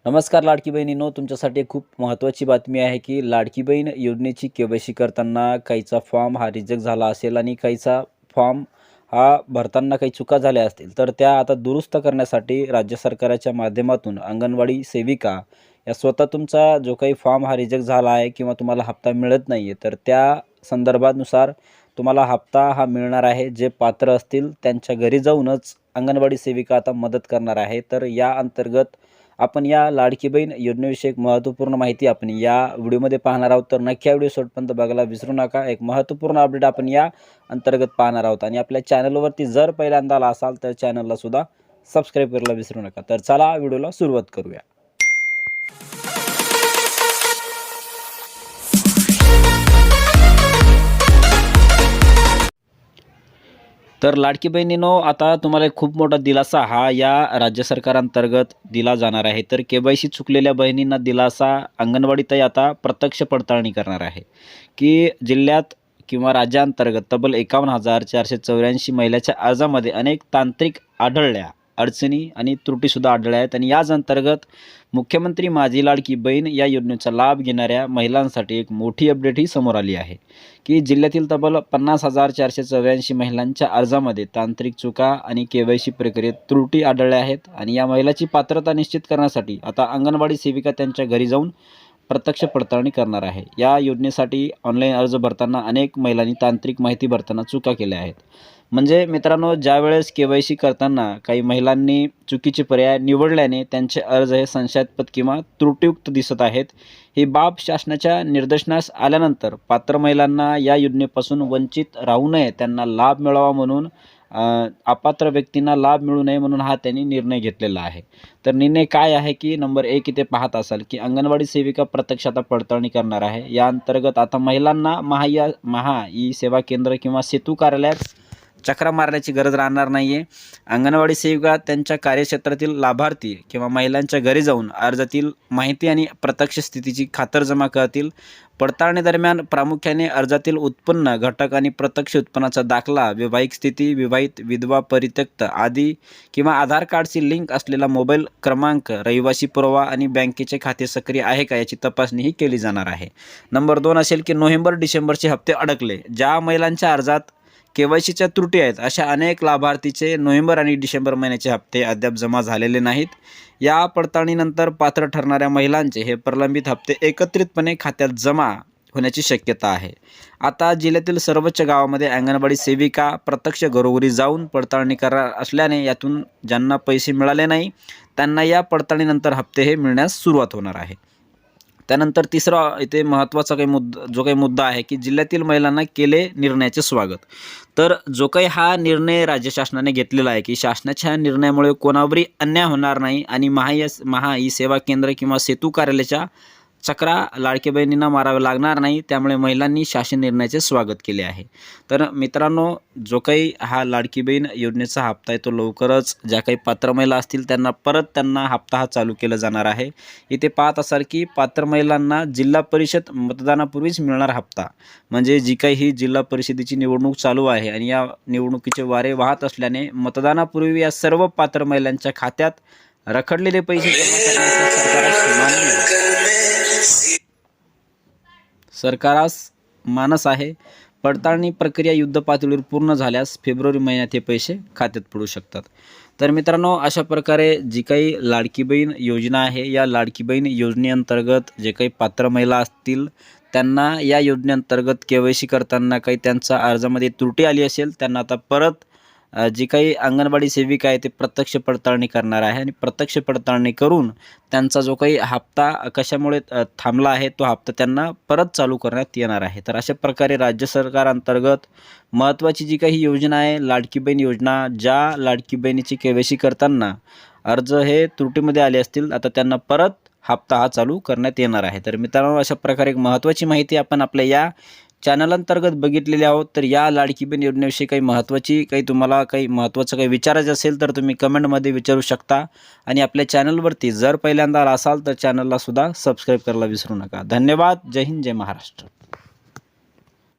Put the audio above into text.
नमस्कार लाडकी बहिणींनो, तुमच्यासाठी खूप महत्त्वाची बातमी आहे की लाडकी बहीण योजनेची के.वाय.सी करताना काहीचा फॉर्म हा रिजेक्ट झाला असेल आणि काहीचा फॉर्म हा भरताना काही चुका झाल्या असतील, तर त्या आता दुरुस्त करण्यासाठी राज्य सरकारच्या माध्यमातून अंगणवाडी सेविका या स्वतः तुमचा जो काही फॉर्म हा रिजेक्ट झाला आहे किंवा तुम्हाला हप्ता मिळत नाही आहे, तर त्या संदर्भानुसार तुम्हाला हप्ता हा मिळणार आहे. जे पात्र असतील त्यांच्या घरी जाऊनच अंगणवाडी सेविका आता मदत करणार आहे. तर या अंतर्गत आपण या लाडकी बहीण योजनेविषयी एक महत्त्वपूर्ण माहिती आपण या व्हिडिओमध्ये पाहणार आहोत. तर नक्की हा व्हिडिओ शेवटपर्यंत बघायला विसरू नका. एक महत्त्वपूर्ण अपडेट आपण या अंतर्गत पाहणार आहोत आणि आपल्या चॅनलवरती जर पहिल्यांदा आला असाल तर चॅनलला सुद्धा सबस्क्राईब करायला विसरू नका. तर चला व्हिडिओला सुरुवात करूया. तर लाडकी बहिणींनो, आता तुम्हाला एक खूप मोठा दिलासा हा या राज्य सरकारांतर्गत दिला जाणार आहे. तर के.वाय.सी चुकलेल्या बहिणींना दिलासा अंगणवाडीतही आता प्रत्यक्ष पडताळणी करणार आहे की जिल्ह्यात किंवा राज्यांतर्गत तब्बल 51,484 महिलाच्या अर्जामध्ये अनेक तांत्रिक अडचणी आणि त्रुटीसुद्धा आढळल्या आहेत आणि याच अंतर्गत मुख्यमंत्री माझी लाडकी बहीण या योजनेचा लाभ घेणाऱ्या महिलांसाठी एक मोठी अपडेट ही समोर आली आहे की जिल्ह्यातील तब्बल 50,484 महिलांच्या अर्जामध्ये तांत्रिक चुका आणि के.वाय.सी प्रक्रियेत त्रुटी आढळल्या आहेत आणि या महिलाची पात्रता निश्चित करण्यासाठी आता अंगणवाडी सेविका त्यांच्या घरी जाऊन प्रत्यक्ष पडताळणी करणार आहे. या योजनेसाठी ऑनलाईन अर्ज भरताना अनेक महिलांनी तांत्रिक माहिती भरताना चुका केल्या आहेत. म्हणजे मित्रांनो, ज्यावेळेस के.वाय.सी करताना काही महिलांनी चुकीचे पर्याय निवडल्याने त्यांचे अर्ज हे संशयास्पद किंवा त्रुटीयुक्त दिसत आहेत. ही बाब शासनाच्या निदर्शनास आल्यानंतर पात्र महिलांना या योजनेपासून वंचित राहू नये, त्यांना लाभ मिळावा म्हणून अपात्र व्यक्तींना लाभ मिळू नये म्हणून हा त्यांनी निर्णय घेतलेला आहे. तर निर्णय काय आहे की नंबर 1 इथे पाहत असाल की अंगणवाडी सेविका प्रत्यक्ष आता पडताळणी करणार आहे. या अंतर्गत आता महिलांना महा ई सेवा केंद्र किंवा सेतू कार्यालयात चक्रा मारण्याची गरज राहणार नाही आहे. अंगणवाडी सेविका त्यांच्या कार्यक्षेत्रातील लाभार्थी किंवा महिलांच्या घरी जाऊन अर्जातील माहिती आणि प्रत्यक्ष स्थितीची खातरजमा करतील. पडताळणी दरम्यान प्रामुख्याने अर्जातील उत्पन्न घटक आणि प्रत्यक्ष उत्पन्नाचा दाखला, वैवाहिक स्थिती, विवाहित, विधवा, परित्यक्त आदी किंवा आधार कार्डची लिंक असलेला मोबाईल क्रमांक, रहिवासी पुरावा आणि बँकेचे खाते सक्रिय आहे का याची तपासणीही केली जाणार आहे. नंबर 2 असेल की नोव्हेंबर-डिसेंबरचे हप्ते अडकले. ज्या महिलांच्या अर्जात के.वाय.सीच्या त्रुटी आहेत अशा अनेक लाभार्थीचे नोव्हेंबर आणि डिसेंबर महिन्याचे हप्ते अद्याप जमा झालेले नाहीत. या पडताळणीनंतर पात्र ठरणाऱ्या महिलांचे हे प्रलंबित हप्ते एकत्रितपणे खात्यात जमा होण्याची शक्यता आहे. आता जिल्ह्यातील सर्वच गावामध्ये अंगणवाडी सेविका प्रत्यक्ष घरोघरी जाऊन पडताळणी करणार असल्याने यातून ज्यांना पैसे मिळाले नाही त्यांना या पडताळणीनंतर हप्ते हे मिळण्यास सुरुवात होणार आहे. त्यानंतर तिसरा इथे महत्त्वाचा जो काही मुद्दा आहे की जिल्ह्यातील महिलांना केले निर्णयाचे स्वागत. तर जो काही हा निर्णय राज्य शासनाने घेतलेला आहे की शासनाच्या निर्णयामुळे कोणावरही अन्याय होणार नाही आणि महा ई सेवा केंद्र किंवा सेतू कार्यालयाच्या चक्रा लाडक्या बहिणींना मारावे लागणार नाही. त्यामुळे महिलांनी शासन निर्णयाचे स्वागत केले आहे. तर मित्रांनो, जो काही हा लाडकी बहीण योजनेचा हप्ता आहे तो लवकरच ज्या काही पात्र महिला असतील त्यांना हप्ता हा चालू केला जाणार आहे. इथे पाहत असाल की पात्र महिलांना जिल्हा परिषद मतदानापूर्वीच मिळणार हप्ता. म्हणजे जी काही ही जिल्हा परिषदेची निवडणूक चालू आहे आणि या निवडणुकीचे वारे वाहत असल्याने मतदानापूर्वी या सर्व पात्र महिलांच्या खात्यात रखडलेले पैसे जमा करण्याचे सरकारास मानस आहे. पडताळणी प्रक्रिया युद्ध पातळीवर पूर्ण झाल्यास फेब्रुवारी महिन्यात हे पैसे खात्यात पडू शकतात. तर मित्रांनो, अशा प्रकारे जी काही लाडकी बहीण योजना आहे या लाडकी बहीण योजनेअंतर्गत जे काही पात्र महिला असतील त्यांना या योजनेअंतर्गत के.वाय.सी करताना काही त्यांच्या अर्जामध्ये त्रुटी आली असेल त्यांना आता परत जी काही अंगणवाडी सेविका आहे ते प्रत्यक्ष पडताळणी करणार आहे आणि प्रत्यक्ष पडताळणी करून त्यांचा जो काही हप्ता कशामुळे थांबला आहे तो हप्ता त्यांना परत चालू करण्यात येणार आहे. तर अशा प्रकारे राज्य सरकारांतर्गत महत्त्वाची जी काही योजना आहे लाडकी बहीण योजना, ज्या लाडकी बहिणीची के.वाय.सी करताना अर्ज हे त्रुटीमध्ये आले असतील आता त्यांना परत हप्ता हा चालू करण्यात येणार आहे. तर मित्रांनो, अशा प्रकारे एक महत्त्वाची माहिती आपण आपल्या या चॅनल अंतर्गत बघितलेले आहोत. तर या लाडकी बहीण योजनेविषयी तुम्हाला काही महत्त्वाचं विचारायचं असेल तर तुम्ही कमेंटमध्ये विचारू शकता आणि आपल्या चॅनलवरती जर पहिल्यांदा असाल तर चॅनलला सुद्धा सबस्क्राईब करायला विसरू नका. धन्यवाद. जय हिंद, जय महाराष्ट्र.